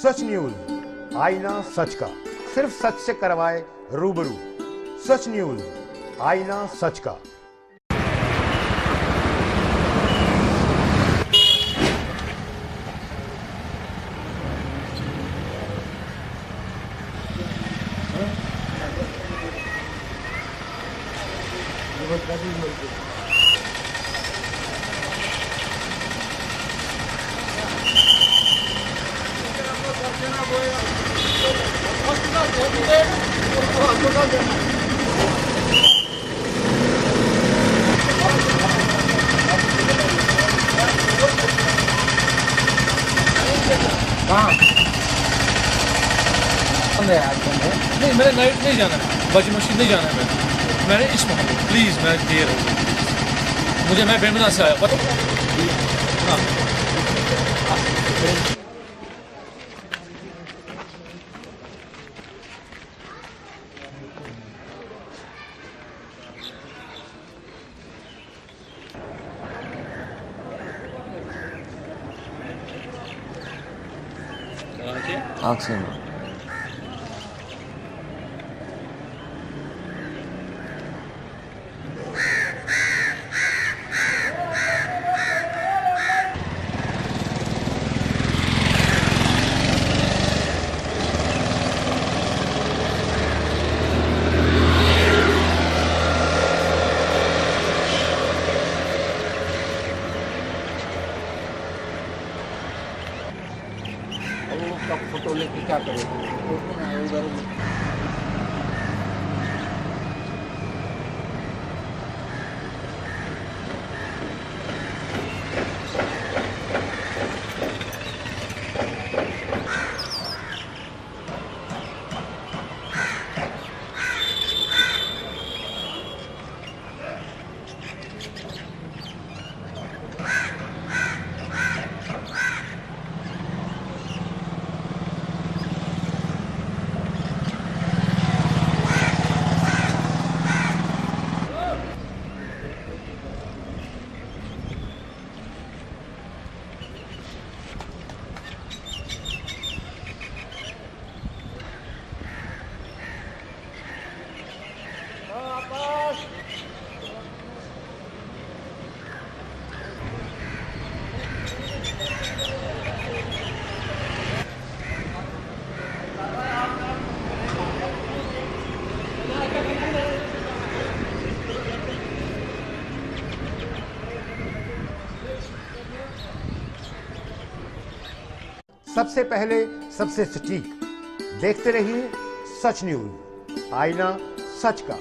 सच news, आईना सच का, सिर्फ सच से करवाए रूबरू। सच न्यूज, आईना सच का। नहीं, मैंने नाइट नहीं जाना है, बाजी मस्जिद नहीं जाना है। मैंने इस मोहल्ले प्लीज़, मैं देर हो गई मुझे, मैं बेमना से आया पता। आँख उसका फोटो लेके क्या करेंगे? फोटो ना उधर सबसे पहले, सबसे सटीक देखते रहिए सच न्यूज, आईना सच का।